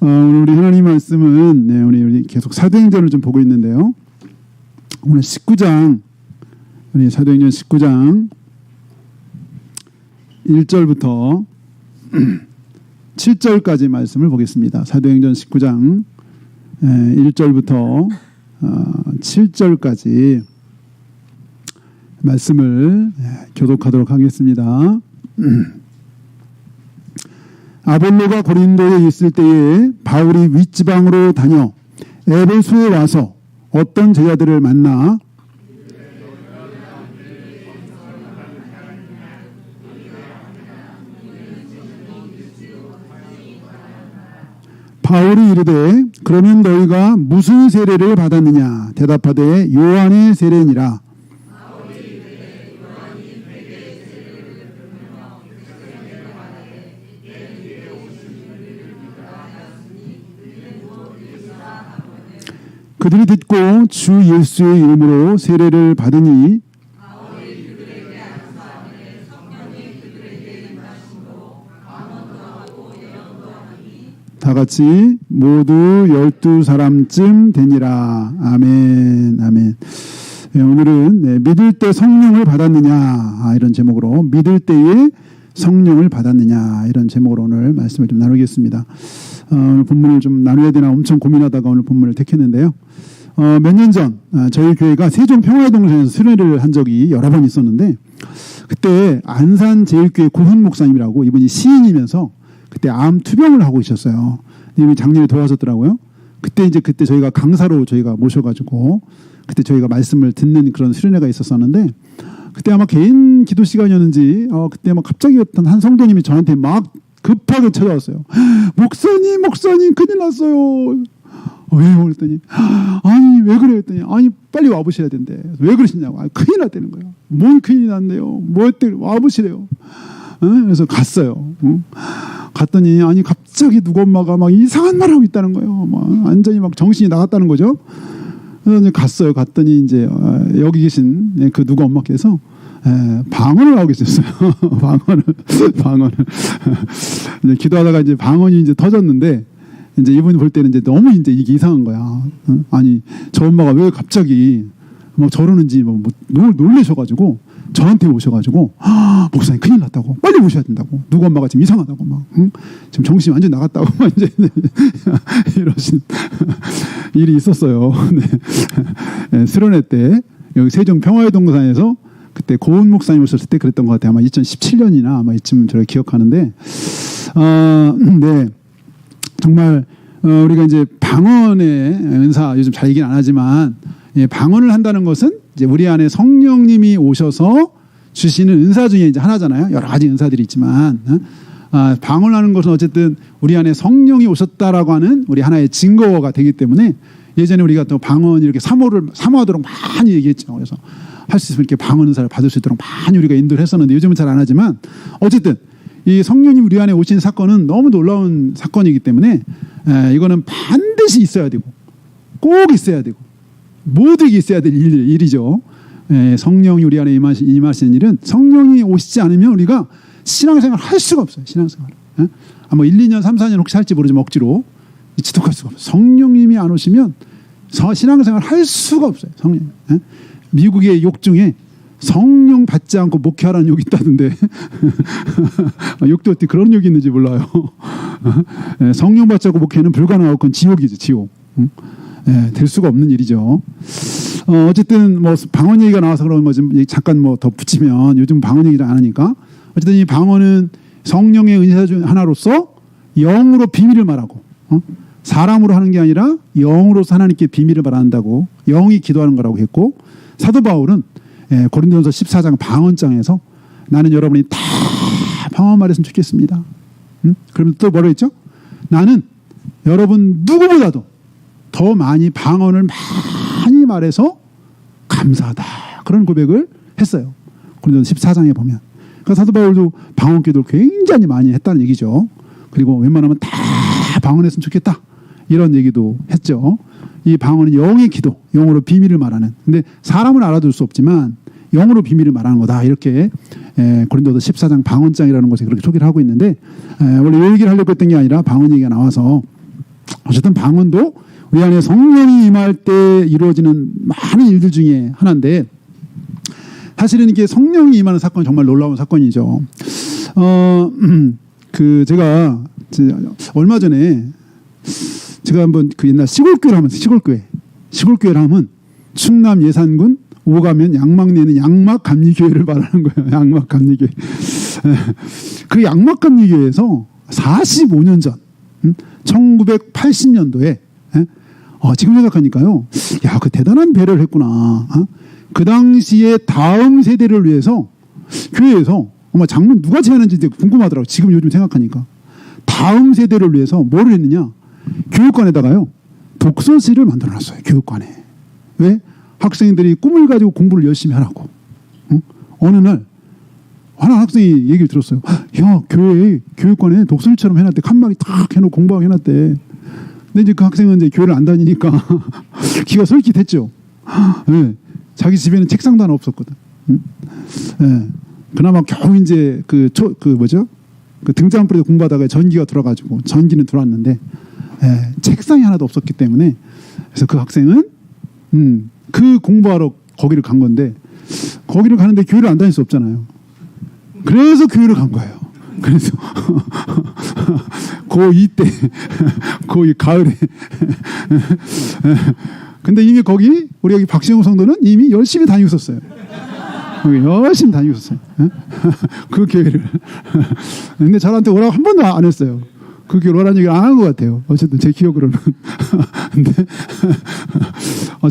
오늘 우리 하나님 말씀은 우리 계속 사도행전을 좀 보고 있는데요. 오늘 19장, 우리 사도행전 19장 1절부터 7절까지 말씀을 보겠습니다. 사도행전 19장 1절부터 7절까지 말씀을 교독하도록 하겠습니다. 아볼로가 고린도에 있을 때에 바울이 윗지방으로 다녀 에베소에 와서 어떤 제자들을 만나 바울이 이르되 그러면 너희가 무슨 세례를 받았느냐 대답하되 요한의 세례니라. 그들이 듣고 주 예수의 이름으로 세례를 받으니 다 같이 모두 12사람쯤 되니라. 아멘. 아멘. 오늘은 믿을 때 성령을 받았느냐 이런 제목으로 믿을 때에 성령을 받았느냐 이런 제목으로 오늘 말씀을 좀 나누겠습니다. 오늘 본문을 좀 나눠야 되나 엄청 고민하다가 오늘 본문을 택했는데요. 몇 년 전 저희 교회가 세종 평화동산에서 수련회를 한 적이 여러 번 있었는데 그때 안산제일교회 고훈 목사님이라고 이분이 시인이면서 그때 암 투병을 하고 계셨어요. 이분이 작년에 돌아가셨더라고요. 그때 저희가 강사로 저희가 모셔가지고 그때 저희가 말씀을 듣는 그런 수련회가 있었었는데 그때 아마 개인 기도 시간이었는지 그때 막 갑자기 어떤 한 성도님이 저한테 막 급하게 찾아왔어요. 목사님 큰일 났어요. 왜요? 그랬더니 아니 왜 그래요? 했더니 아니 빨리 와보셔야 된대. 왜 그러시냐고. 큰일 났다는 거예요. 뭔 큰일이 났네요. 뭐 했대? 와보시래요. 그래서 갔어요. 갔더니 아니 갑자기 누구 엄마가 막 이상한 말을 하고 있다는 거예요. 막 완전히 막 정신이 나갔다는 거죠. 그래서 이제 갔어요. 갔더니 이제 여기 계신 그 누구 엄마께서 방언을 하고 계셨어요. 방언을 이제 기도하다가 이제 방언이 이제 터졌는데 이제 이분이 볼 때는 이제 너무 이제 이게 이상한 거야. 아니 저 엄마가 왜 갑자기 막 저러는지 뭐 놀라셔가지고 저한테 오셔가지고 목사님 큰일 났다고 빨리 오셔야 된다고 누구 엄마가 지금 이상하다고 막 지금 정신이 완전 나갔다고 이제 이러신 일이 있었어요. 네. 수련회 때 여기 세종 평화의 동산에서 그때 고은 목사님 오셨을 때 그랬던 것 같아요. 아마 2017년이나 아마 이쯤 제가 기억하는데 네. 정말 우리가 이제 방언의 은사 요즘 잘 얘기는 안 하지만 방언을 한다는 것은 이제 우리 안에 성령님이 오셔서 주시는 은사 중에 이제 하나잖아요. 여러 가지 은사들이 있지만 방언하는 것은 어쨌든 우리 안에 성령이 오셨다라고 하는 우리 하나의 증거가 되기 때문에 예전에 우리가 또 방언 이렇게 사모하도록 많이 얘기했죠. 그래서 할 수 있으면 이렇게 방언 은사를 받을 수 있도록 많이 우리가 인도를 했었는데 요즘은 잘 안 하지만 어쨌든 이 성령님 우리 안에 오신 사건은 너무 놀라운 사건이기 때문에 이거는 반드시 있어야 되고 꼭 있어야 되고 모두에게 있어야 될 일이죠. 성령이 우리 안에 임하시는 일은 성령이 오시지 않으면 우리가 신앙생활을 할 수가 없어요. 신앙생활을. 뭐 1, 2년, 3, 4년 혹시 할지 모르지만 억지로 지속할 수가 없어요. 성령님이 안 오시면 신앙생활을 할 수가 없어요. 성령. 미국의 욕 중에 성령 받지 않고 목회하라는 욕이 있다던데 욕도 어떻게 그런 욕이 있는지 몰라요. 성령 받지 않고 목회는 불가능하고 그건 지옥이죠. 지옥. 될 수가 없는 일이죠. 어쨌든 뭐 방언 얘기가 나와서 그런 거지 잠깐 뭐 덧붙이면 요즘 방언 얘기를 안 하니까 어쨌든 이 방언은 성령의 은사 중 하나로서 영으로 비밀을 말하고 사람으로 하는 게 아니라 영으로서 하나님께 비밀을 말한다고 영이 기도하는 거라고 했고 사도 바울은 고린도전서 14장 방언장에서 나는 여러분이 다 방언 말했으면 좋겠습니다. 그러면 또 뭐라고 했죠? 나는 여러분 누구보다도 더 많이 방언을 많이 말해서 감사하다. 그런 고백을 했어요. 고린도전서 14장에 보면. 그러니까 사도 바울도 방언 기도를 굉장히 많이 했다는 얘기죠. 그리고 웬만하면 다 방언했으면 좋겠다. 이런 얘기도 했죠. 이 방언은 영의 기도, 영으로 비밀을 말하는. 근데 사람은 알아둘 수 없지만 영으로 비밀을 말하는 거다. 이렇게 고린도서 14장 방언장이라는 것에 그렇게 소개를 하고 있는데 원래 이 얘기를 하려고 했던 게 아니라 방언 얘기가 나와서 어쨌든 방언도 우리 안에 성령이 임할 때 이루어지는 많은 일들 중에 하나인데, 사실은 이게 성령이 임하는 사건이 정말 놀라운 사건이죠. 제가 얼마 전에 제가 한번 그 옛날 시골교회를 하면 충남 예산군 오가면 양막내는 양막감리교회를 말하는 거예요. 양막감리교회. 그 양막감리교회에서 45년 전 1980년도에 지금 생각하니까요. 야, 그 대단한 배려를 했구나. 그 당시에 다음 세대를 위해서 교회에서 아마 장로는 누가 제안했는지 궁금하더라고요. 지금 요즘 생각하니까. 다음 세대를 위해서 뭐를 했느냐. 교육관에다가요. 독서실을 만들어놨어요. 교육관에. 왜? 학생들이 꿈을 가지고 공부를 열심히 하라고. 어느 날 하나 학생이 얘기를 들었어요. 야, 교육관에 독서실처럼 해놨대. 칸막이 탁 해놓고 공부하게 해놨대. 근데 이제 그 학생은 이제 교회를 안 다니니까 기가 솔깃했죠. 네. 자기 집에는 책상도 하나 없었거든. 네. 그나마 겨우 이제 그 등잔불에서 공부하다가 전기가 들어가지고 전기는 들어왔는데 책상이 하나도 없었기 때문에 그래서 그 학생은 그 공부하러 거기를 간 건데 거기를 가는데 교회를 안 다닐 수 없잖아요. 그래서 교회를 간 거예요. 그래서 고2 때 고2 가을에 근데 이미 우리 여기 박시영 성도는 이미 열심히 다니고 있었어요. 열심히 다니고 있었어요. 그 교회를. 근데 저한테 오라고 한 번도 안 했어요. 그 교회 오라는 얘기를 안 한 것 같아요. 어쨌든 제 기억으로는. 근데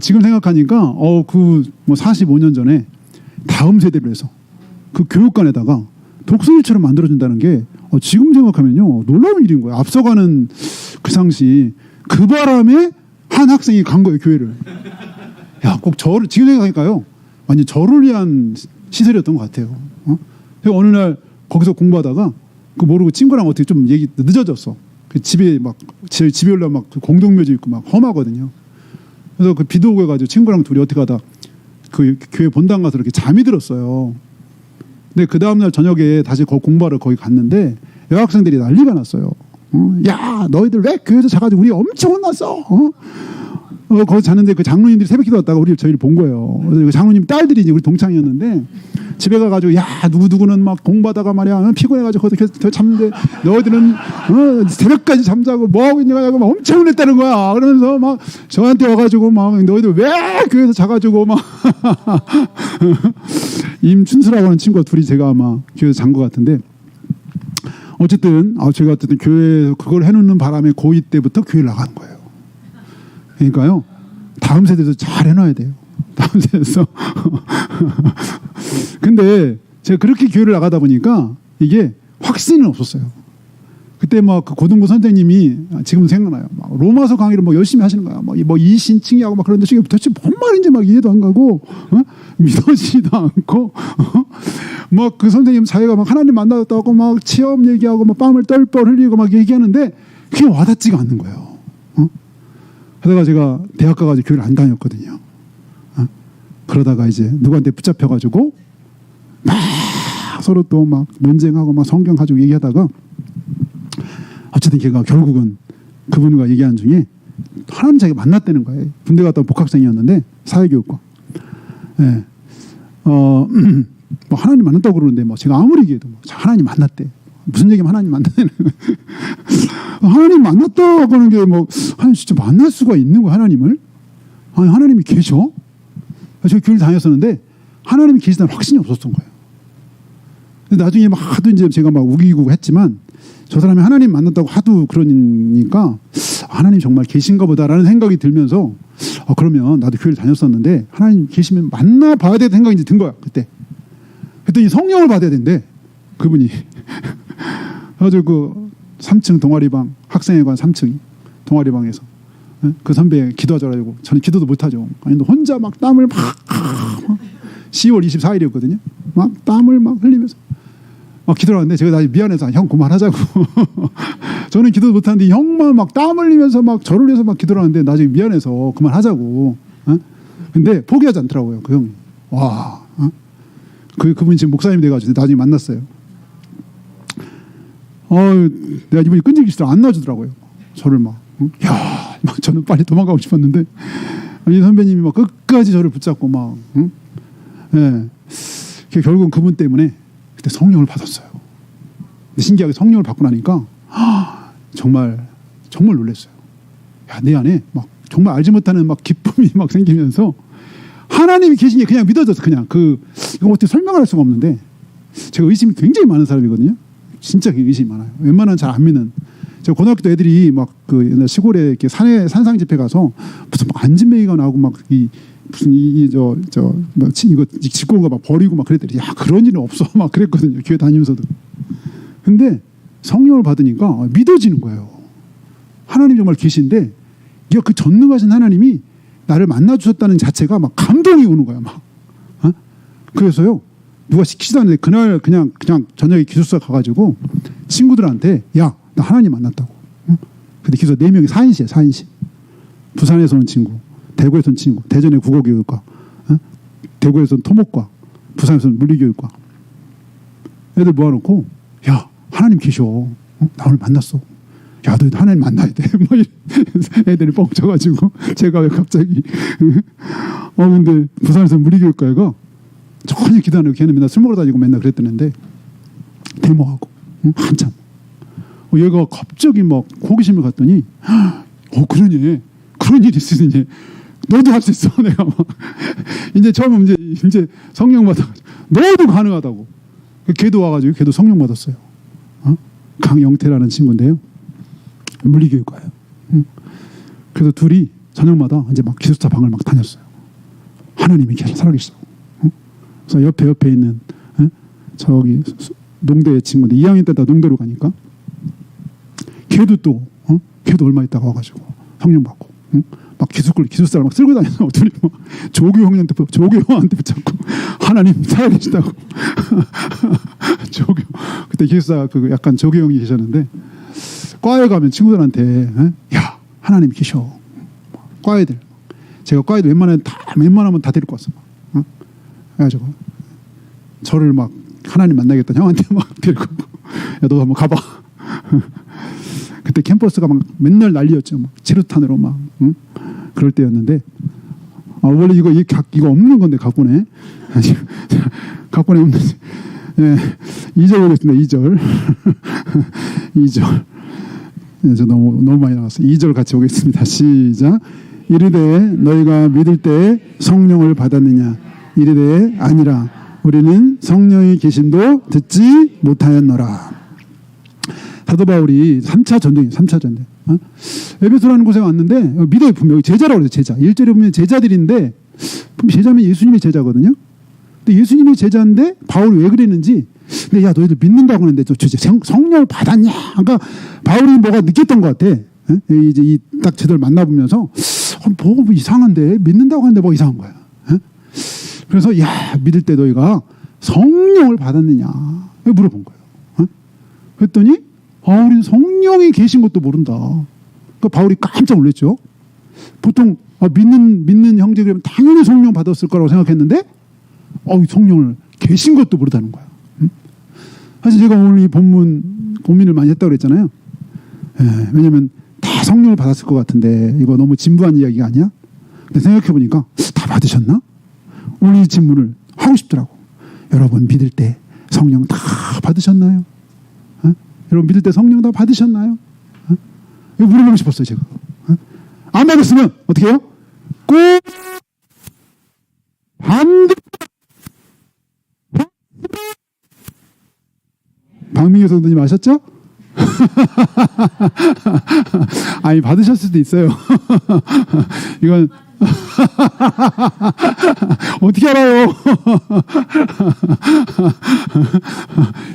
지금 생각하니까 45년 전에 다음 세대를 해서 그 교육관에다가 독서실처럼 만들어준다는 게 지금 생각하면요 놀라운 일인 거예요. 앞서가는 그 당시 그 바람에 한 학생이 간 거예요 교회를. 야, 꼭 지금 생각하니까요 완전 저를 위한 시설이었던 것 같아요. 그래서 어느 날 거기서 공부하다가 그 모르고 친구랑 어떻게 좀 늦어졌어. 그 집에 올라 막 공동묘지 있고 막 험하거든요. 그래서 그 비도 오고 해가지고 친구랑 둘이 어떻게 하다 그 교회 본당 가서 이렇게 잠이 들었어요. 근데 그 다음날 저녁에 다시 공부하러 거기 갔는데 여학생들이 난리가 났어요. 야, 너희들 왜 교회에서 자가지고 우리 엄청 혼났어. 거기서 자는데 그 장로님들이 새벽기도 왔다가 저희를 본 거예요. 그래서 그 장로님 딸들이 이제 우리 동창이었는데 집에 가가지고 야, 누구누구는 막 공부하다가 말이야 피곤해가지고 거기서 잠는데 너희들은 새벽까지 잠자고 뭐하고 있냐고 막 엄청 혼냈다는 거야. 그러면서 막 저한테 와가지고 막 너희들 왜 교회에서 자가지고 막 임춘수라고 하는 친구가 둘이 제가 아마 교회에서 잔 것 같은데 어쨌든 제가 교회에서 그걸 해놓는 바람에 고2 때부터 교회를 나가는 거예요. 그러니까요 다음 세대도 잘 해놔야 돼요. 다음 세대에서. 근데 제가 그렇게 교회를 나가다 보니까 이게 확신은 없었어요. 그때 막 그 고등부 선생님이 지금 생각나요. 막 로마서 강의를 뭐 열심히 하시는 거야. 뭐 이신칭의하고 막 그런데 지금 도대체 뭔 말인지 막 이해도 안 가고 믿어지지도 않고 막 그 선생님 자기가 막 하나님 만나셨다고 막 체험 얘기하고 막 땀을 떨뻘 흘리고 막 얘기하는데 그게 와닿지가 않는 거예요. 그러다가 제가 대학 가가지고 교회를 안 다녔거든요. 그러다가 이제 누구한테 붙잡혀가지고 막 서로 또 막 논쟁하고 막 성경 가지고 얘기하다가 어쨌든 걔가 결국은 그분과 얘기한 중에 하나님 자기가 만났다는 거예요. 군대 갔다 온 복학생이었는데 사회교육과. 예. 뭐 하나님 만났다고 그러는데 뭐 제가 아무리 얘기해도 하나님 만났대. 무슨 얘기면 하나님 만났다는 거예요. 하나님 만났다고 하는 게 뭐 하나님 진짜 만날 수가 있는 거야 하나님을? 아니 하나님이 계셔? 제가 교회를 다녔었는데 하나님이 계시다는 확신이 없었던 거예요. 근데 나중에 막 하도 이제 제가 막 우기고 했지만 저 사람이 하나님 만났다고 하도 그러니까 하나님 정말 계신가 보다라는 생각이 들면서 그러면 나도 교회를 다녔었는데 하나님 계시면 만나봐야 되는 생각이 이제 든 거야 그때. 그랬더니 성령을 받아야 된대 그분이. 그래서 그 3층 동아리방 학생회관 3층 동아리방에서 그 선배 기도하자고 저는 기도도 못하죠. 아니 혼자 막 땀을 막 10월 24일이었거든요. 막 땀을 막 흘리면서 막 기도하는데 제가 나중에 미안해서 형 그만하자고. 저는 기도도 못하는데 형만 막 땀 흘리면서 막 저를 위해서 막 기도하는데 나중에 미안해서 그만하자고. 근데 포기하지 않더라고요 그 형이. 와. 그분이 지금 목사님 돼가지고 나중에 만났어요. 내가 이분이 끈질기시더라 안 놔주더라고요. 저를 막 야, 막 저는 빨리 도망가고 싶었는데 이 선배님이 막 끝까지 저를 붙잡고 막, 예, 결국은 그분 때문에 그때 성령을 받았어요. 근데 신기하게 성령을 받고 나니까 정말 놀랐어요. 야, 내 안에 막 정말 알지 못하는 막 기쁨이 막 생기면서 하나님이 계신 게 그냥 믿어져서 그냥 이거 어떻게 설명할 수가 없는데 제가 의심이 굉장히 많은 사람이거든요. 진짜 의심이 많아요. 웬만하면 잘 안 믿는. 제가 고등학교 때 애들이 막 옛날 시골에 이렇게 산상 집회 가서 무슨 막 안진뱅이가 나오고 막 무슨 이거 짓고가 막 버리고 막 그랬더니 야, 그런 일은 없어 막 그랬거든요. 교회 다니면서도. 근데 성령을 받으니까 믿어지는 거예요. 하나님 정말 계신데 이거 그 전능하신 하나님이 나를 만나 주셨다는 자체가 막 감동이 오는 거야 막. 그래서요, 누가 시키지도 않는데 그날 그냥 저녁에 기숙사 가가지고 친구들한테 야, 나 하나님 만났다고. 근데 기숙사 4명이 4인실이에요. 4인실. 부산에서 온 친구, 대구에서 온 친구, 대전에 국어교육과, 대구에서 온 토목과, 부산에서 온 물리교육과. 애들 모아놓고 야, 하나님 계셔. 나 오늘 만났어. 야, 너 하나님 만나야 돼. 뭐 애들이 뻥쳐가지고 제가 왜 갑자기 근데 부산에서 물리교육과가 전혀 기도 안 하고 걔는 맨날 술 먹으러 다니고 맨날 그랬다는데 데모하고 한참 얘가 갑자기 막 호기심을 갖더니 그러니 그런 일이 있으니 너도 할 수 있어. 내가 막 이제 처음 이제 성령 받아 너도 가능하다고. 걔도 와가지고 걔도 성령 받았어요. 강영태라는 친구인데요, 물리교육과예요. 그래서 둘이 저녁마다 이제 막 기숙사 방을 막 다녔어요. 하나님이 계속 살아계시다고. 그래서 옆에 있는 저기 농대 친구인데 2학년 때다 농대로 가니까 걔도 얼마 있다가 와가지고 성령 받고 막 기숙사를 막 쓸고 다녀서 둘이 막 조교 형한테 붙잡고 하나님 살아계시다고. 조교 그때 기숙사 약간 조교 형이 계셨는데 과에 가면 친구들한테 야, 하나님 계셔. 과애들 제가 과애들 웬만하면 다 데리고 왔어. 그래가지고 저를 막 하나님 만나겠다 형한테 막 데리고 야, 너 한번 가봐. 그때 캠퍼스가 막 맨날 난리였죠. 막 지루탄으로 막 그럴 때였는데 원래 이거 없는 건데 각본에 없는. 네, 2절 보겠습니다. 2절 2절. 네, 저 너무 많이 나왔어요. 2절 같이 보겠습니다. 시작. 이르되 너희가 믿을 때 성령을 받았느냐? 이르되 아니라 우리는 성령이 계심도 듣지 못하였노라. 사도 바울이 3차 전쟁이에요. 3차 전쟁. 에베소라는 곳에 왔는데 믿어요. 분명히 제자라고 그래요. 제자. 1절에 보면 제자들인데 제자면 예수님의 제자거든요. 근데 예수님의 제자인데 바울이 왜 그랬는지, 근데 야, 너희들 믿는다고 하는데 성령을 받았냐? 그러니까 바울이 뭐가 느꼈던 것 같아. 이제 딱 제대로 만나보면서 뭐 이상한데 믿는다고 하는데 뭐 이상한 거야. 그래서 야, 믿을 때 너희가 성령을 받았느냐 물어본 거예요. 그랬더니 바울은 성령이 계신 것도 모른다. 그러니까 바울이 깜짝 놀랐죠. 보통 믿는 형제들이면 당연히 성령 받았을 거라고 생각했는데 성령을 계신 것도 모르다는 거야. 사실 제가 오늘 이 본문 고민을 많이 했다고 그랬잖아요. 왜냐하면 다 성령을 받았을 것 같은데 이거 너무 진부한 이야기가 아니야? 근데 생각해보니까 다 받으셨나? 오늘 이 질문을 하고 싶더라고. 여러분 믿을 때 성령 다 받으셨나요? 여러분 믿을 때 성령 다 받으셨나요? 이거 물어보고 싶었어요. 제가. 안 받았으면 어떻게 해요? 꼭 반대. 박민규 선생님 아셨죠? 아니 받으셨을 수도 있어요. 이건 어떻게 알아요?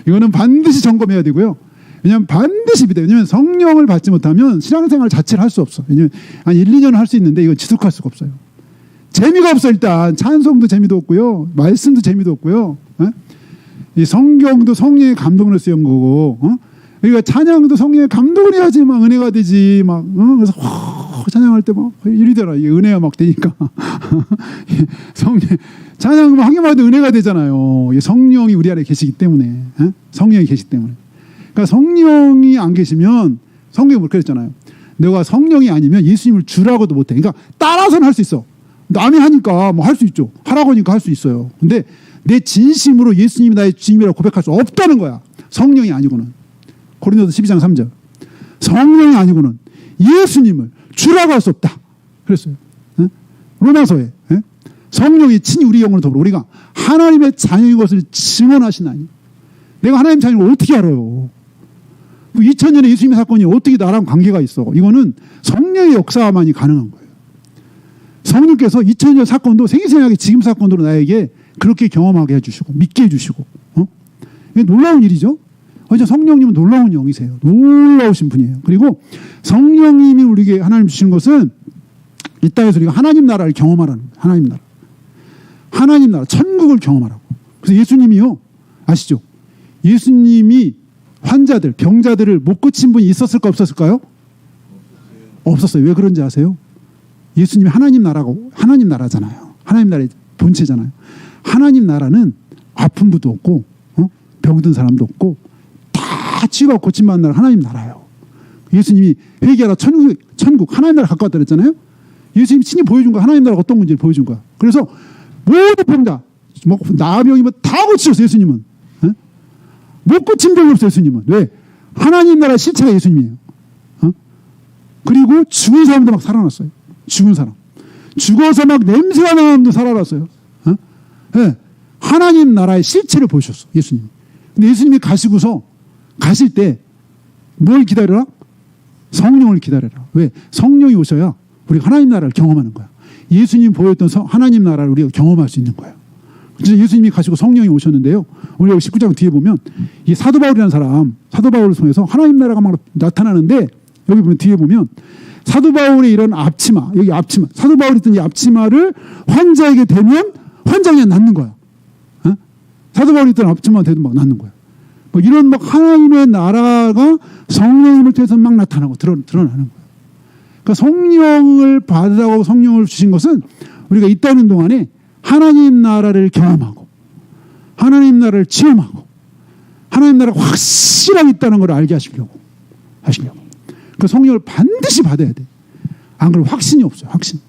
이거는 반드시 점검해야 되고요. 왜냐하면 반드시 믿어요. 왜냐하면 성령을 받지 못하면 신앙생활 자체를 할 수 없어. 왜냐하면 한 1, 2년은 할 수 있는데 이건 지속할 수가 없어요. 재미가 없어. 일단 찬송도 재미도 없고요. 말씀도 재미도 없고요. 이 성경도 성령의 감동으로 쓰인 거고, 그러니까 찬양도 성령의 감동을 해야지 막 은혜가 되지. 막 그래서 찬양할 때 막 이리더라. 이게 은혜가 막 되니까 성령 찬양 막 하기만 해도 은혜가 되잖아요. 성령이 우리 안에 계시기 때문에, 성령이 계시기 때문에. 그러니까 성령이 안 계시면 성경이 그랬잖아요. 내가 성령이 아니면 예수님을 주라고도 못해. 그러니까 따라서는 할 수 있어. 남이 하니까 뭐 할 수 있죠. 하라고 하니까 할 수 있어요. 근데 내 진심으로 예수님이 나의 주님이라고 고백할 수 없다는 거야. 성령이 아니고는. 고린도서 12장 3절. 성령이 아니고는 예수님을 주라고 할 수 없다. 그랬어요. 에? 로마서에 에? 성령이 친히 우리 영으로 더불어 우리가 하나님의 자녀인 것을 증언하시나니. 내가 하나님 자녀를 어떻게 알아요? 2000년의 예수님의 사건이 어떻게 나랑 관계가 있어? 이거는 성령의 역사만이 가능한 거예요. 성령께서 2000년 사건도 생생하게 지금 사건으로 나에게 그렇게 경험하게 해주시고 믿게 해주시고 이게 놀라운 일이죠. 진짜 성령님은 놀라운 영이세요. 놀라우신 분이에요. 그리고 성령님이 우리에게 하나님 주시는 것은 이 땅에서 우리가 하나님 나라를 경험하라는 거예요. 하나님 나라. 하나님 나라, 천국을 경험하라고. 그래서 예수님이요. 아시죠? 예수님이 환자들, 병자들을 못 고친 분이 있었을까 없었을까요? 없었어요. 왜 그런지 아세요? 예수님이 하나님 나라고, 하나님 나라잖아요. 하나님 나라의 본체잖아요. 하나님 나라는 아픈 분도 없고 병든 사람도 없고 다 치유가 고침받는 나라 하나님 나라예요. 예수님이 회개하라 천국 하나님 나라 가까웠다 그랬잖아요. 예수님이 친히 보여준 거야. 하나님 나라가 어떤 건지를 보여준 거야. 그래서 모든 병자 뭐 나병이면 다 고치셨어요. 예수님은. 못 고친 병이 없어요. 예수님은. 왜? 하나님 나라의 실체가 예수님이에요. 그리고 죽은 사람도 막 살아났어요. 죽은 사람. 죽어서 막 냄새가 나는 사람도 살아났어요. 네. 하나님 나라의 실체를 보여주셨어. 예수님. 근데 예수님이 가시고서 가실 때 뭘 기다려라? 성령을 기다려라. 왜? 성령이 오셔야 우리가 하나님 나라를 경험하는 거야. 예수님이 보였던 하나님 나라를 우리가 경험할 수 있는 거예요. 진짜 예수님이 가시고 성령이 오셨는데요. 우리 여기 19장 뒤에 보면 이 사도 바울이라는 사람, 사도 바울을 통해서 하나님 나라가 막 나타나는데 여기 보면 뒤에 보면 사도 바울의 이런 앞치마, 여기 앞치마, 사도 바울이 있던 이 앞치마를 환자에게 대면 환자가 낫는 거야. 어? 사도 바울이 있던 앞치마가 대도 막 낫는 거야. 뭐 이런 막 하나님의 나라가 성령님을 통해서 막 나타나고 드러나는 거야. 그러니까 성령을 받으라고 성령을 주신 것은 우리가 있다는 동안에 하나님 나라를 경험하고 하나님 나라를 체험하고 하나님 나라가 확실하게 있다는 걸 알게 하시려고. 그 성령을 반드시 받아야 돼. 안 그러면 확신이 없어요. 확신.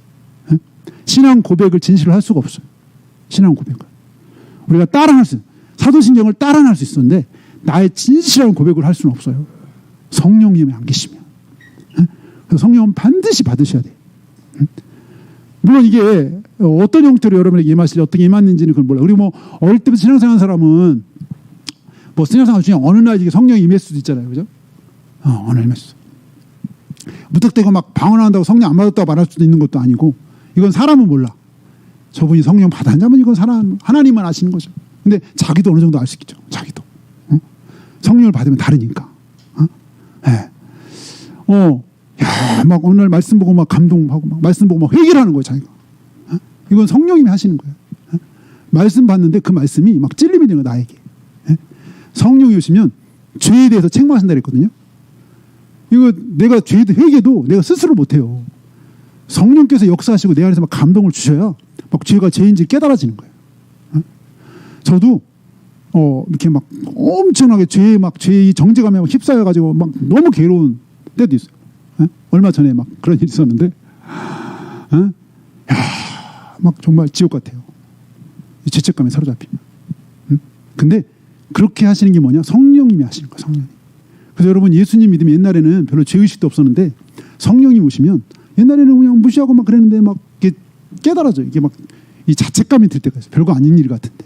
신앙 고백을 진실로 할 수가 없어요. 신앙 고백을. 우리가 따라할 수, 사도신경을 따라할 수 있었는데 나의 진실한 고백을 할 수는 없어요. 성령님이 안 계시면. 그래서 성령은 반드시 받으셔야 돼. 물론 이게 어떤 형태로 여러분에게 임하실지 어떻게 임했는지는 그걸 몰라요. 우리 뭐 어릴 때부터 신앙생활 하는 사람은 뭐 신앙생활 중에 어느 날 이게 성령이 임할 수도 있잖아요. 그죠? 어느 날 임했어. 무턱대고 막 방언한다고 성령 안 받았다고 말할 수도 있는 것도 아니고 이건 사람은 몰라. 저분이 성령 받았냐면 이건 하나님만 아시는 거죠. 근데 자기도 어느 정도 알 수 있겠죠. 자기도. 성령을 받으면 다르니까. 네. 야, 막 오늘 말씀 보고 막 감동하고 막 말씀 보고 막 회개를 하는 거예요, 자기가. 이건 성령님이 하시는 거예요. 말씀 받는데 그 말씀이 막 찔림이 되는 거예요, 나에게. 성령이 오시면 죄에 대해서 책망하신다 그랬거든요. 이거 내가 죄도 회개도 내가 스스로 못 해요. 성령께서 역사하시고 내 안에서 막 감동을 주셔야 막 죄가 죄인지 깨달아지는 거예요. 저도 이렇게 막 엄청나게 죄의 정죄감에 막 휩싸여가지고 막 너무 괴로운 때도 있어요. 얼마 전에 막 그런 일이 있었는데, 막 정말 지옥 같아요. 죄책감에 사로잡히면. 근데 그렇게 하시는 게 뭐냐? 성령님이 하시는 거예요. 성령님. 그래서 여러분 예수님 믿으면 옛날에는 별로 죄의식도 없었는데 성령님 오시면 옛날에는 그냥 무시하고 막 그랬는데 막 이게 깨달아져요. 이게 막 이 자책감이 들 때가 있어요. 별거 아닌 일 같은데.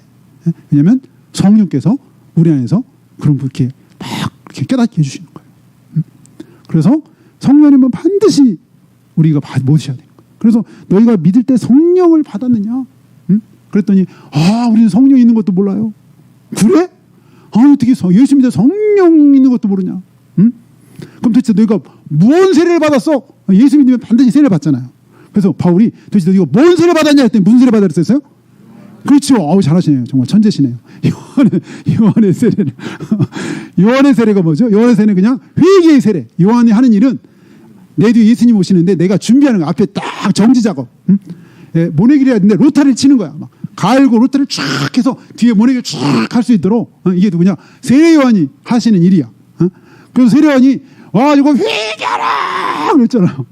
왜냐하면 성령께서 우리 안에서 그런 이렇게 막 이렇게 깨닫게 해주시는 거예요. 그래서 성령님은 반드시 우리가 모셔야 돼요. 그래서 너희가 믿을 때 성령을 받았느냐? 그랬더니 우리는 성령 있는 것도 몰라요. 그래? 어떻게 예수 믿어 성령 있는 것도 모르냐? 그럼 도대체 너희가 무슨 세례를 받았어? 예수 믿으면 반드시 세례를 받잖아요. 그래서 바울이 도대체 너희가 뭔 세례를 받았냐 했더니 무슨 세례를 받았어요? 그렇죠. 잘하시네요. 정말 천재시네요. 요한의 세례를. 요한의 세례가 뭐죠? 요한의 세례는 그냥 회개의 세례. 요한이 하는 일은 내 뒤에 예수님 오시는데 내가 준비하는 거 앞에 딱 정지 작업. 모내기를 해야 되는데 로타를 치는 거야. 막 갈고 로타를 쫙 해서 뒤에 모내기를 쫙 할 수 있도록 이게 누구냐? 세례 요한이 하시는 일이야. 그래서 세례 요한이 이거 회개하라! 외쳤잖아요.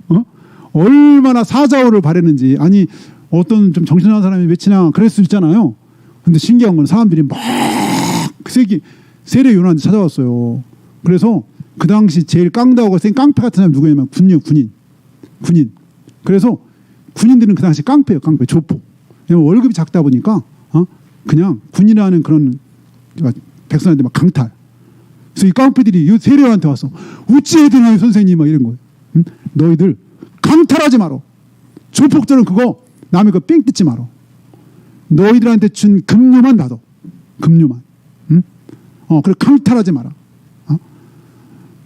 얼마나 사자오를 바랬는지. 아니 어떤 좀 정신나는 사람이 외치나 그럴 수 있잖아요. 근데 신기한 건 사람들이 막 세례 요한한테 찾아왔어요. 그래서 그 당시 제일 깡다하고 센 깡패 같은 사람이 누구냐면 군인. 그래서 군인들은 그 당시 깡패예요. 깡패, 조폭. 월급이 작다 보니까 그냥 군이라는 그런 백성한테 막 강탈. 그래서 이 깡패들이 세례 요한한테 와서 어찌해야 되나요 선생님 막 이런 거예요. 너희들 강탈하지 마라. 조폭들은 그거 남의 거 뺑 뜯지 마라. 너희들한테 준 급료만 받아. 급료만. 그래 강탈하지 마라.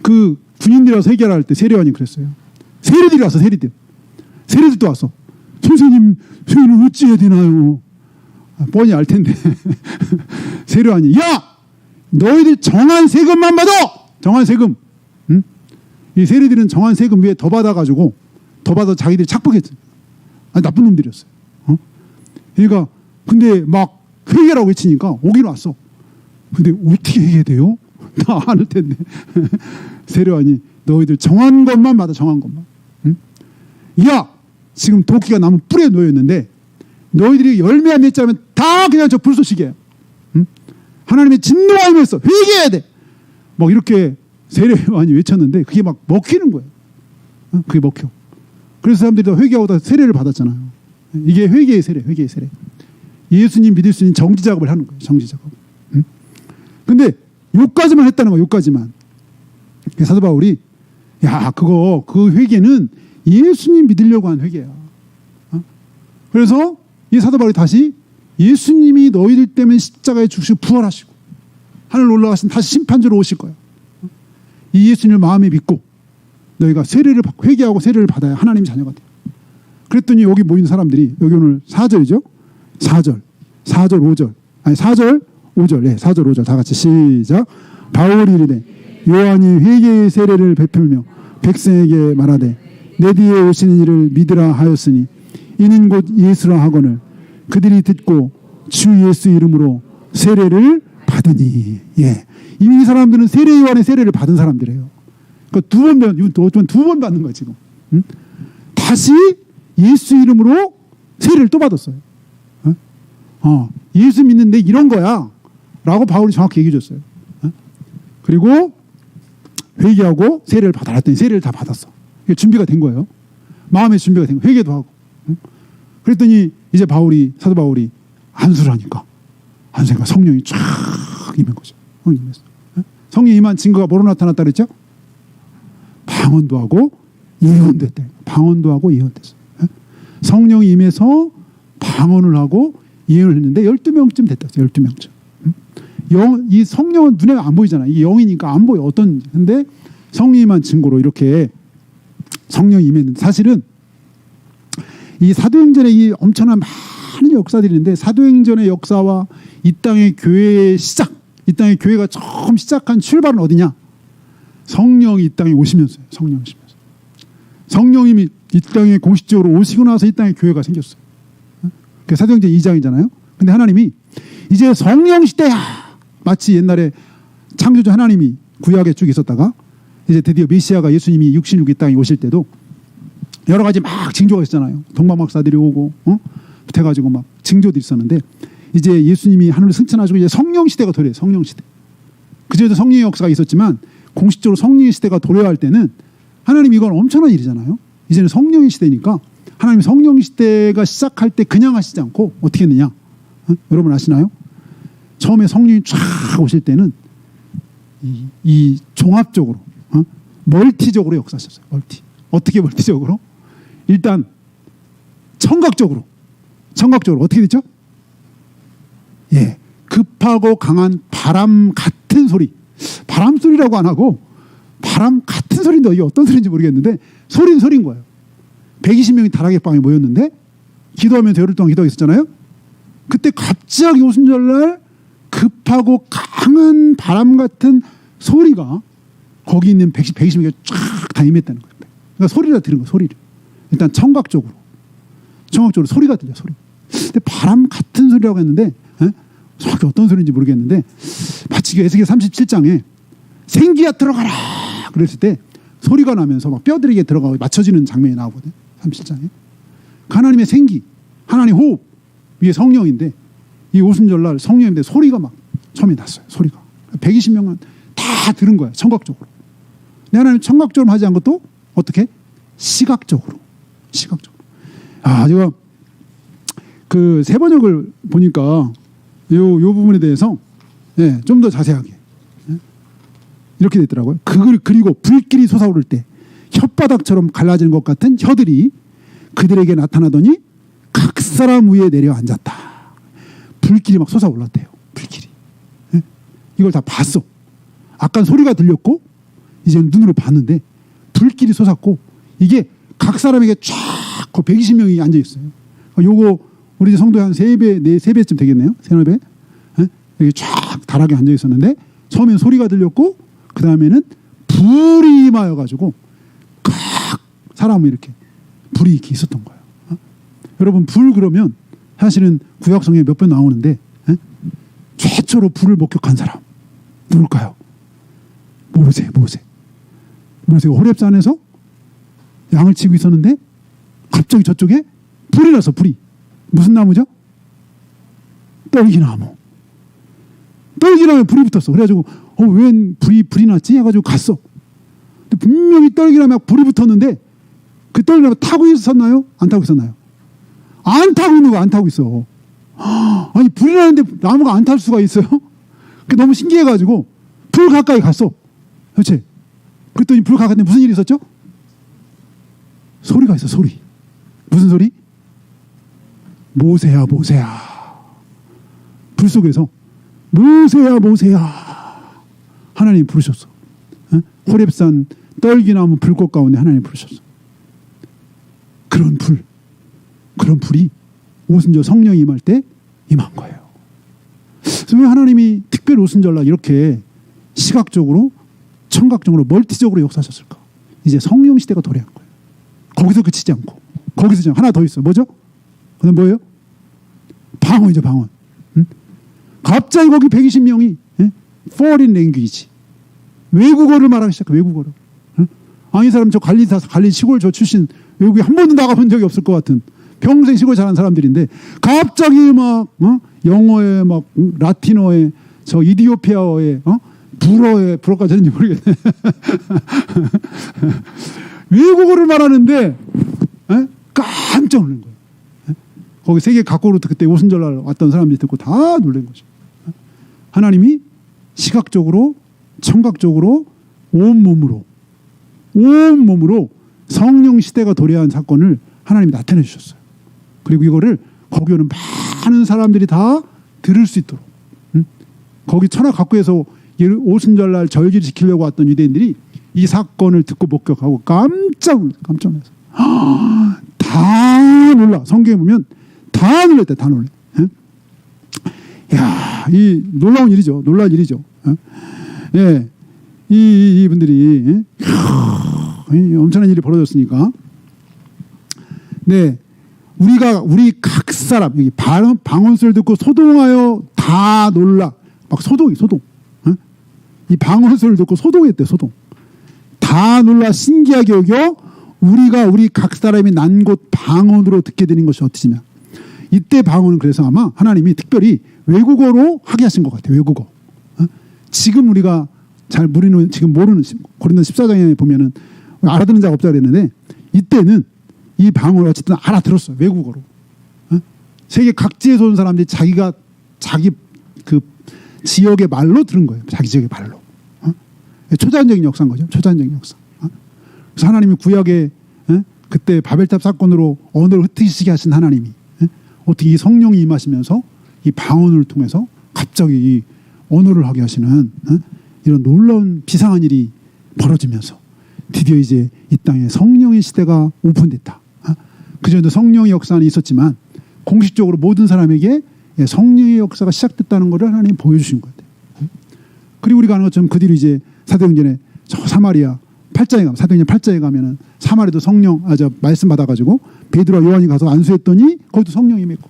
그 군인들이 와서 해결할 때 세례요한이 그랬어요. 세리들이 왔어. 세리들도 왔어. 선생님 어찌해야 되나요? 뻔히 알 텐데. 세례요한이 야! 너희들 정한 세금만 받아! 정한 세금. 이 세리들은 정한 세금 위에 더 받아가지고 더 받아 자기들이 착복했어. 아니 나쁜 놈들이었어요. 그러니까 근데 막 회개라고 외치니까 오긴 왔어. 근데 어떻게 회개해야 돼요? 나 아는 텐데. 세례요한이 너희들 정한 것만 받아. 정한 것만. 야! 지금 도끼가 나무 뿔에 놓여있는데 너희들이 열매 안 맺자면 다 그냥 저 불쏘시개야. 하나님의 진노하면서 회개해야 돼. 막 이렇게 세례요한이 외쳤는데 그게 막 먹히는 거예요. 그게 먹혀. 그래서 사람들이 다 회개하고 다 세례를 받았잖아요. 이게 회개의 세례. 예수님 믿을 수 있는 정지 작업을 하는 거예요. 정지 작업. 근데 요까지만 했다는 거예요. 요까지만. 사도 바울이 그 회개는 예수님 믿으려고 한 회개야. 그래서 이 사도 바울이 다시 예수님이 너희들 때문에 십자가에 죽으시고 부활하시고 하늘로 올라가신 다시 심판주로 오실 거야. 이 예수님을 마음에 믿고 너희가 세례를 받고 회개하고 세례를 받아야 하나님 자녀가 돼. 그랬더니 여기 모인 사람들이 여기 오늘 4절이죠. 4절 5절 아니 4절 5절 네, 4절 5절 다 같이 시작. 바울이 이르되 요한이 회개의 세례를 베풀며 백성에게 말하되 내 뒤에 오시는 이를 믿으라 하였으니 이는 곧 예수라 하거늘 그들이 듣고 주 예수 이름으로 세례를 받으니. 예. 이미 이 사람들은 세례 요한의 세례를 받은 사람들이에요. 그러니까 두 번 받는 거야 지금. 다시 예수 이름으로 세례를 또 받았어요. 예수 믿는데 이런 거야 라고 바울이 정확히 얘기해 줬어요. 그리고 회개하고 세례를 받아라 했더니 세례를 다 받았어. 준비가 된 거예요. 마음의 준비가 된 거예요. 회개도 하고. 그랬더니 이제 사도 바울이 안수를 하니까 성령이 쫙 임한 거죠. 성령이 임한 증거가 뭐로 나타났다 그랬죠? 방언도 하고 예언도 했대. 방언도 하고 예언됐어요. 성령이 임해서 방언을 하고 예언을 했는데 12명쯤 됐다. 12명쯤. 이 성령은 눈에 안 보이잖아. 이게 영이니까 안 보여. 근데 성령이 임한 증거로 이렇게 성령이 임했는데 사실은 이 사도행전에 이 엄청난 많은 역사들이 있는데 사도행전의 역사와 이 땅의 교회의 시작, 이 땅의 교회가 처음 시작한 출발은 어디냐? 성령이 이 땅에 오시면서요. 성령님이 이 땅에 공식적으로 오시고 나서 이 땅에 교회가 생겼어요. 그게 사도행전 2장이잖아요. 근데 하나님이 이제 성령 시대야. 마치 옛날에 창조주 하나님이 구약에 쭉 있었다가 이제 드디어 메시아가 예수님이 육신육 이 땅에 오실 때도 여러 가지 막 징조가 있었잖아요. 동방박사들이 오고 해가지고 막 징조들이 있었는데 이제 예수님이 하늘을 승천하시고 이제 성령 시대가 도래해요. 성령 시대. 그전에도 성령의 역사가 있었지만 공식적으로 성령의 시대가 도래할 때는 하나님 이건 엄청난 일이잖아요. 이제는 성령의 시대니까 하나님 성령 시대가 시작할 때 그냥 하시지 않고 어떻게 했느냐? 여러분 아시나요? 처음에 성령이 쫙 오실 때는 이 종합적으로 멀티적으로 역사하셨어요. 어떻게 멀티적으로? 일단 청각적으로 어떻게 됐죠? 예, 급하고 강한 바람 같은 소리. 바람 소리라고 안 하고 바람 같은 소리인데 이게 어떤 소리인지 모르겠는데 소리는 소리인 거예요. 120명이 다락의방에 모였는데 기도하면서 열흘 동안 기도했었잖아요. 그때 갑자기 오순절날 급하고 강한 바람 같은 소리가 거기 있는 120명이 쫙 다 임했다는 거예요. 그러니까 소리를 들은 거예요. 소리를. 일단 청각적으로 소리가 들려. 소리. 근데 바람 같은 소리라고 했는데 정확히 어떤 소리인지 모르겠는데 마치 에스겔 37장에 생기야 들어가라 그랬을 때 소리가 나면서 막 뼈들에게 들어가고 맞춰지는 장면이 나오거든요. 37장에. 하나님의 생기, 하나님 호흡, 이게 성령인데 이 오순절날 성령인데 소리가 막 처음에 났어요. 소리가. 120명은 다 들은 거예요. 청각적으로. 근데 하나님 청각적으로 하지 않고 또 어떻게? 시각적으로. 제가 그 세번역을 보니까 요 부분에 대해서 좀 더 자세하게 이렇게 됐더라고요. 그리고 불길이 솟아오를 때 혓바닥처럼 갈라지는 것 같은 혀들이 그들에게 나타나더니 각 사람 위에 내려앉았다. 불길이 막 솟아올랐대요. 불길이. 이걸 다 봤어. 아까 소리가 들렸고 이제 눈으로 봤는데 불길이 솟았고 이게 각 사람에게 쫙 120명이 앉아있어요. 요거 우리 성도의 한 3배, 3배쯤 되겠네요. 3-4배. 여기 쫙 다락에 앉아있었는데 처음엔 소리가 들렸고 그 다음에는 불이 임하여가지고 각 사람이 이렇게 불이 이렇게 있었던 거예요. 여러분 불 그러면 사실은 구약성경에 몇 번 나오는데 최초로 불을 목격한 사람 누굴까요? 모세가 호렙산에서 양을 치고 있었는데 갑자기 저쪽에 불이 나서 불이 무슨 나무죠? 떨기나무에 불이 붙었어. 그래가지고 웬 불이 났지? 해가지고 갔어. 근데 분명히 떨기나무에 불이 붙었는데 그 떨기나무 타고 있었나요? 안 타고 있었나요? 안 타고 있는 거야. 안 타고 있어. 아니 불이 나는데 나무가 안 탈 수가 있어요? 그게 너무 신기해가지고 불 가까이 갔어. 그렇지? 그랬더니 불 가까이 갔는데 무슨 일이 있었죠? 소리가 있어. 소리. 무슨 소리? 모세야 불 속에서 모세야 하나님 부르셨어. 호렙산 떨기나무 불꽃 가운데 하나님 부르셨어. 그런 불이 오순절 성령이 임할 때 임한 거예요. 그래서 왜 하나님이 특별히 오순절날 이렇게 시각적으로 청각적으로 멀티적으로 역사하셨을까? 이제 성령 시대가 도래한 거예요. 거기서 그치지 않고 거기서 하나 더 있어. 뭐죠? 그다음 뭐예요? 방언이죠. 방언. 갑자기 거기 120명이 foreign language 외국어를 말하기 시작해. 외국어를. 아니 이 사람 저 갈리 시골 저 출신 외국에 한 번도 나가본 적이 없을 것 같은 평생 시골 자란 사람들인데 갑자기 막 영어에 막 라틴어에 저 이디오피아어에 불어까지 하는지 모르겠네. 외국어를 말하는데 깜짝 놀란 거예요. 거기 세계 각국으로부터 그때 오순절날 왔던 사람들이 듣고 다 놀란 거죠. 하나님이 시각적으로 청각적으로 온몸으로 성령 시대가 도래한 사건을 하나님이 나타내 주셨어요. 그리고 이거를 거기 오는 많은 사람들이 다 들을 수 있도록 거기 천하 각국에서 오순절날 절기를 지키려고 왔던 유대인들이 이 사건을 듣고 목격하고 깜짝 놀라서 다 놀라. 성경에 보면 다 놀랬다. 다 놀래. 야, 이 놀라운 일이죠. 놀라운 일이죠. 예, 이분들이 엄청난 일이 벌어졌으니까. 네, 우리 각 사람 여기 방언소리를 듣고 소동하여 다 놀라. 막 소동. 이 방언소리를 듣고 소동했대. 소동. 다 놀라 신기하게 여겨 우리 각 사람이 난 곳 방언으로 듣게 되는 것이 어떠시냐. 이때 방언은 그래서 아마 하나님이 특별히 외국어로 하게 하신 것 같아요. 외국어. 지금 우리가 잘 모르는 지금 모르는 고린도 14장에 보면은 알아듣는 자가 없다 그랬는데 이때는 이 방언을 어쨌든 알아들었어요. 외국어로. 세계 각지에서 온 사람들이 자기 그 지역의 말로 들은 거예요. 자기 지역의 말로. 초자연적인 역사인 거죠. 초자연적인 역사. 그래서 하나님이 구약에 그때 바벨탑 사건으로 언어를 흩으시게 하신 하나님이 어떻게 이 성령이 임하시면서 이 방언을 통해서 갑자기 이 언어를 하게 하시는 이런 놀라운 비상한 일이 벌어지면서 드디어 이제 이 땅에 성령의 시대가 오픈됐다. 그전에도 성령의 역사는 있었지만 공식적으로 모든 사람에게 성령의 역사가 시작됐다는 것을 하나님 보여주신 것 같아요. 그리고 우리가 아는 것처럼 그 뒤로 이제 사도행전에 저 사마리아 8장에 가면 사도행전 8장에 가면은 사마리아도 말씀 받아가지고 베드로와 요한이 가서 안수했더니 거기도 성령이 임했고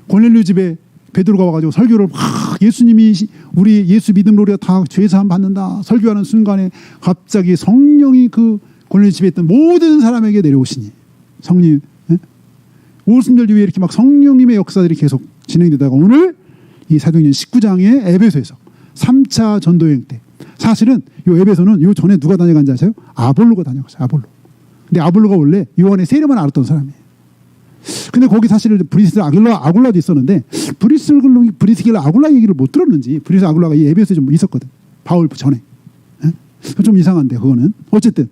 고넬료 집에 베드로가 와가지고 설교를 막 예수님이 우리 예수 믿음으로 우리가 다 죄사함 받는다 설교하는 순간에 갑자기 성령이 그 고넬료 집에 있던 모든 사람에게 내려오시니 성령 오순절 이후에 이렇게 막 성령님의 역사들이 계속 진행되다가 오늘 이 사도행전 19장의 에베소에서 3차 전도여행 때 사실은 이 에베소는 이 전에 누가 다녀간지 아세요? 아볼로가 다녀갔어요. 아볼로. 근데 아볼로가 원래 요한의 세례만 알았던 사람이에요. 근데 거기 사실 브리스길라 아굴라도 있었는데 브리스길라 아굴라 얘기를 못 들었는지 브리스 아굴라가 이 에베소에 좀 있었거든. 바울 전에. 좀 이상한데 그거는. 어쨌든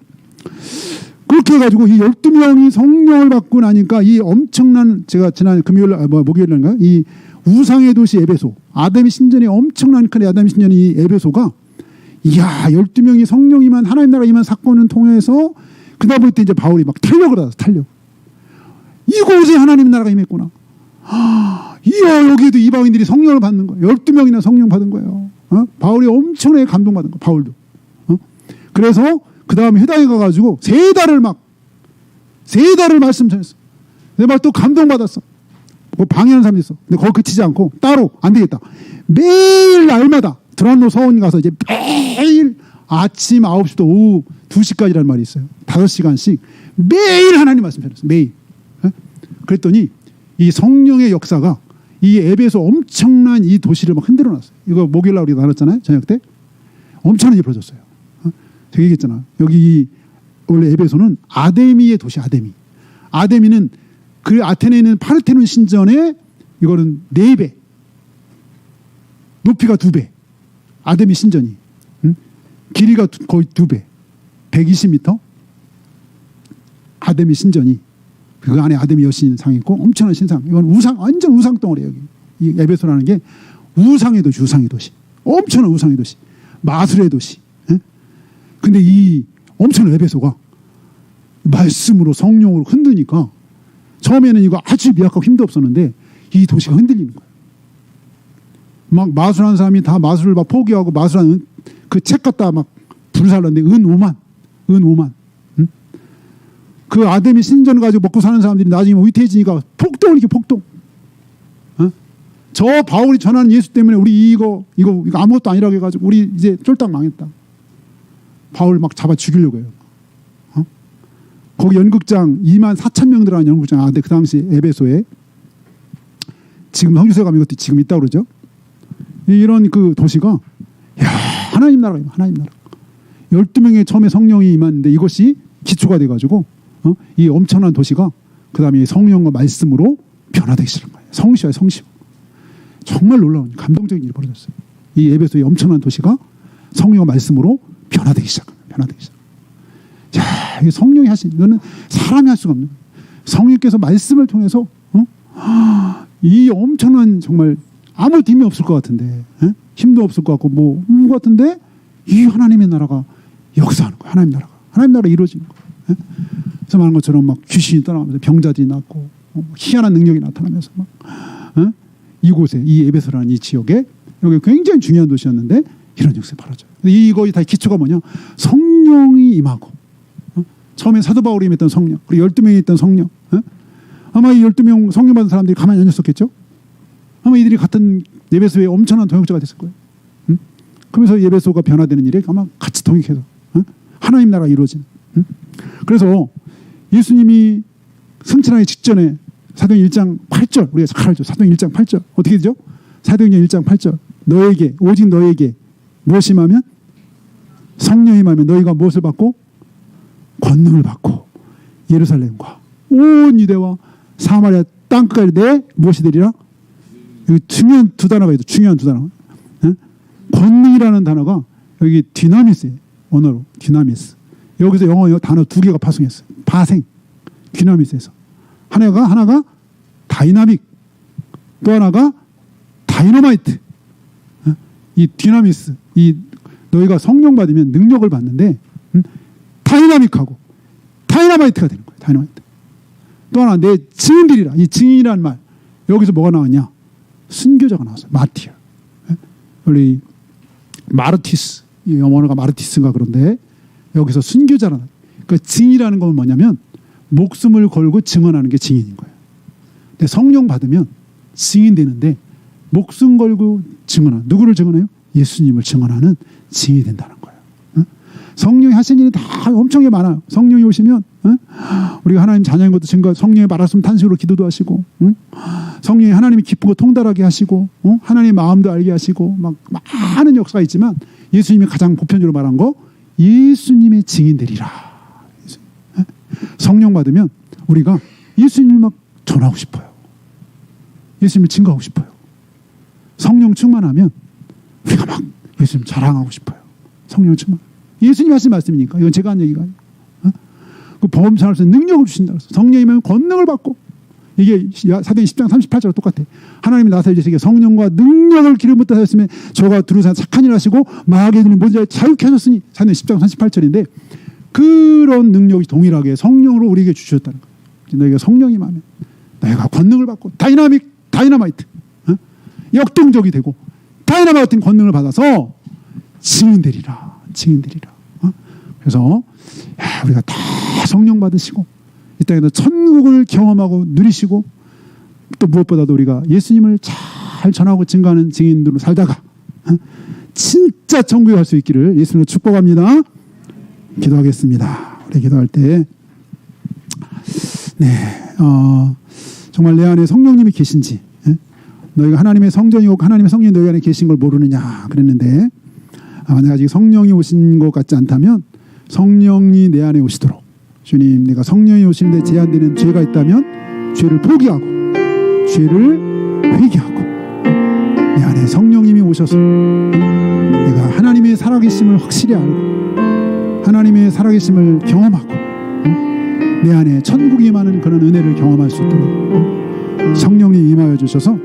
그렇게 해가지고 이 12명이 성령을 받고 나니까 이 엄청난 제가 지난 목요일인가 이 우상의 도시 에베소 아담의 신전이 엄청난 큰 아담의 신전이 이 에베소가 이야 12명이 성령이만 하나님 나라 임한 사건을 통해서 그다음부터 이제 바울이 막 탄력을 받았어. 탄력. 이곳에 하나님 나라가 임했구나. 이야 여기에도 이방인들이 성령을 받는 거예요. 12명이나 성령 받은 거예요. 바울이 엄청나게 감동받은 거예요. 바울도. 그래서 그 다음에 회당에 가가지고 세 달을 말씀 전했어. 내 말 또 감동받았어. 뭐 방해하는 사람이 있어. 근데 거기 그치지 않고 따로 안 되겠다. 매일 날마다 드란노 서원 가서 이제 매일 아침 9시부터 오후 2시까지라는 말이 있어요. 5시간씩 매일 하나님 말씀 전했어. 매일. 그랬더니 이 성령의 역사가 이 에베소 엄청난 이 도시를 막 흔들어 놨어요. 이거 목요일날 우리가 나눴잖아요. 저녁 때. 엄청난 일이 벌어졌어요. 제가 얘기했잖아. 여기 원래 에베소는 아데미의 도시 아데미. 아데미는 그 아테네에 있는 파르테논 신전의 이거는 4배. 높이가 2배. 아데미 신전이. 길이가 거의 2배. 120m. 아데미 신전이. 그 안에 아데미 여신상이 있고 엄청난 신상. 이건 우상 완전 우상 덩어리예요. 여기. 이 에베소라는 게 우상의 도시. 우상의 도시. 엄청난 우상의 도시. 마술의 도시. 근데 이 엄청난 에베소가 말씀으로 성령으로 흔드니까 처음에는 이거 아주 미약하고 힘도 없었는데 이 도시가 흔들리는 거예요. 막 마술하는 사람이 다 마술을 막 포기하고 마술하는 그 책 갖다 막 불살랐는데 은 5만. 그 아데미 신전 가지고 먹고 사는 사람들이 나중에 위태해지니까 폭동을 이렇게 폭동. 저 바울이 전하는 예수 때문에 우리 이거 아무것도 아니라고 해가지고 우리 이제 쫄딱 망했다. 바울 막 잡아 죽이려고 해요. 거기 연극장 24,000명 들어간 연극장 그 당시 에베소에 지금 성주세 가면 이것도 지금 있다고 그러죠. 이런 그 도시가 야 하나님 나라 12명의 처음에 성령이 임하는데 이것이 기초가 돼가지고 이 엄청난 도시가 그 다음에 성령과 말씀으로 변화되기 시작한 거예요. 성시와요 성시. 정말 놀라운 감동적인 일이 벌어졌어요. 이 에베소의 엄청난 도시가 성령과 말씀으로 변화되기 시작합니다. 자, 이게 성령이 하신 이거는 사람이 할 수가 없는 성령께서 말씀을 통해서 이 엄청난 정말 아무 힘이 없을 것 같은데 힘도 없을 것 같고 뭐 같은데 이 하나님의 나라가 역사하는 거예요. 하나님 나라가 이루어지는 거예요. 그래서 말한 것처럼 막 귀신이 떠나면서 병자들이 낫고 희한한 능력이 나타나면서 막 이곳에 이 에베소라는 이 지역에 여기 굉장히 중요한 도시였는데 이런 역사가 벌어져요. 이거 다 기초가 뭐냐? 성령이 임하고 처음에 사도 바울이 임했던 성령 그리고 12명이 있던 성령 아마 이 12명 성령 받은 사람들이 가만히 안 있었겠죠? 아마 이들이 같은 에베소의 엄청난 동역자가 됐을 거예요. 그러면서 에베소가 변화되는 일에 아마 같이 동역해서 하나님 나라가 이루어지는. 그래서 예수님이 승천하기 직전에 사도행전 1장 8절 우리가 잘 알죠. 사도행전 1장 8절 어떻게 되죠? 사도행전 1장 8절 오직 너에게 무엇이 임하면 성령이 임하면 너희가 무엇을 받고 권능을 받고 예루살렘과 온 유대와 사마리아 땅끝까지 내 무엇이 되리라. 여기 중요한 두 단어가 있죠. 중요한 두 단어. 권능이라는 단어가 여기 디나미스예요. 언어로 디나미스. 여기서 영어 단어 2개가 파송했어요. 파생 디나미스에서 하나가 다이나믹 또 하나가 다이너마이트. 이 디나미스 이 너희가 성령 받으면 능력을 받는데 다이나믹하고 다이너마이트가 되는 거예요. 다이너마이트. 또 하나 내 증인들이라 이 증인이라는 말 여기서 뭐가 나왔냐? 순교자가 나왔어요. 마티아. 원래 마르티스 이 영어가 마르티스인가 그런데 여기서 순교자라는 그 증인이라는 건 뭐냐면 목숨을 걸고 증언하는 게 증인인 거예요. 근데 성령 받으면 증인 되는데 목숨 걸고 증언하는, 누구를 증언해요? 예수님을 증언하는 증인이 된다는 거예요. 성령이 하신 일이 다 엄청나게 많아요. 성령이 오시면 우리가 하나님 자녀인 것도 증거, 성령의 말씀을 탄식으로 기도도 하시고, 성령이 하나님이 기쁜 거 통달하게 하시고, 하나님의 마음도 알게 하시고, 막 많은 역사가 있지만 예수님이 가장 보편적으로 말한 거, 예수님의 증인되리라. 성령 받으면 우리가 예수님을 막 전하고 싶어요. 예수님을 증거하고 싶어요. 성령 충만하면 우리가 막 예수님 자랑하고 싶어요. 성령 충만. 예수님이 하신 말씀이니까. 이건 제가 한 얘기가 아니에요. 그 범사할 수 있는 능력을 주신다. 성령이면 권능을 받고, 이게 사도행 10장 38절과 똑같아. 하나님이 나서 이제 성령과 능력을 기름 붓다 하셨으면 저가 두루사 착한 일 하시고 마귀의 눈이 뭔지 자유케 하셨으니, 사도행 10장 38절인데 그런 능력이 동일하게 성령으로 우리에게 주셨다는 거예요. 너희가 성령이 많으면 너희가 권능을 받고 다이나마이트, 역동적이 되고 다이나마이트 같은 권능을 받아서 증인되리라. 그래서 우리가 다 성령 받으시고 이 땅에서 천국을 경험하고 누리시고, 또 무엇보다도 우리가 예수님을 잘 전하고 증거하는 증인으로 살다가 진짜 천국에 갈 수 있기를 예수님으로 축복합니다. 기도하겠습니다. 우리 기도할 때 정말 내 안에 성령님이 계신지, 너희가 하나님의 성전이고 하나님의 성령이 너희 안에 계신 걸 모르느냐 그랬는데, 만약 아직 성령이 오신 것 같지 않다면 성령이 내 안에 오시도록, 주님, 내가 성령이 오시는데 제한되는 죄가 있다면 죄를 포기하고 죄를 회개하고 내 안에 성령님이 오셔서 내가 하나님의 살아계심을 확실히 알고 하나님의 살아계심을 경험하고 내 안에 천국이 많은 그런 은혜를 경험할 수 있도록 성령님 임하여 주셔서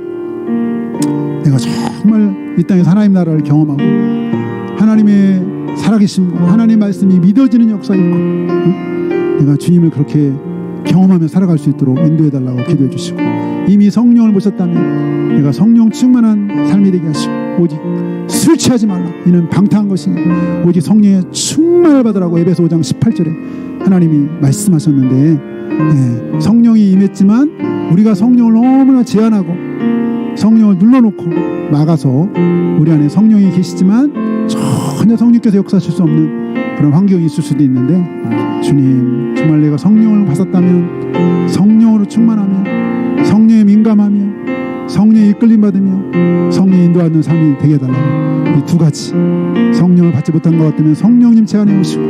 내가 정말 이 땅에서 하나님 나라를 경험하고 하나님의 살아계심과 하나님의 말씀이 믿어지는 역사가 있고 내가 주님을 그렇게 경험하며 살아갈 수 있도록 인도해달라고 기도해 주시고, 이미 성령을 모셨다면 내가 성령 충만한 삶이 되게 하시고, 오직 술 취하지 말라, 이는 방탕한 것이니 오직 성령의 충만을 받으라고 에베소 5장 18절에 하나님이 말씀하셨는데, 성령이 임했지만 우리가 성령을 너무나 제한하고 성령을 눌러놓고 막아서 우리 안에 성령이 계시지만 전혀 성령께서 역사하실 수 없는 그런 환경이 있을 수도 있는데, 주님, 정말 내가 성령을 받았다면 성령으로 충만하며 성령에 민감하며 성령에 이끌림 받으며 성령에 인도하는 삶이 되게 해달라고, 이 두 가지, 성령을 받지 못한 것 같으면 성령님 제 안에 오시고,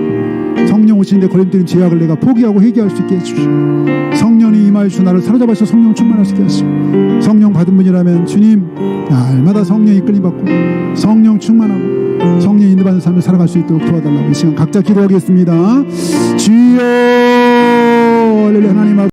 성령 오시는데 걸림돌인 죄악을 내가 포기하고 회개할 수 있게 해주시고, 성령이 임하여 주시고 나를 사로잡아 주셔서 성령 충만할 수 있게 하시고, 성령 받은 분이라면 주님, 날마다 성령 이끌림 받고 성령 충만하고 성령 인도받는 삶을 살아갈 수 있도록 도와달라고 이 시간 각자 기도하겠습니다. 주여, 할렐루야. 하나님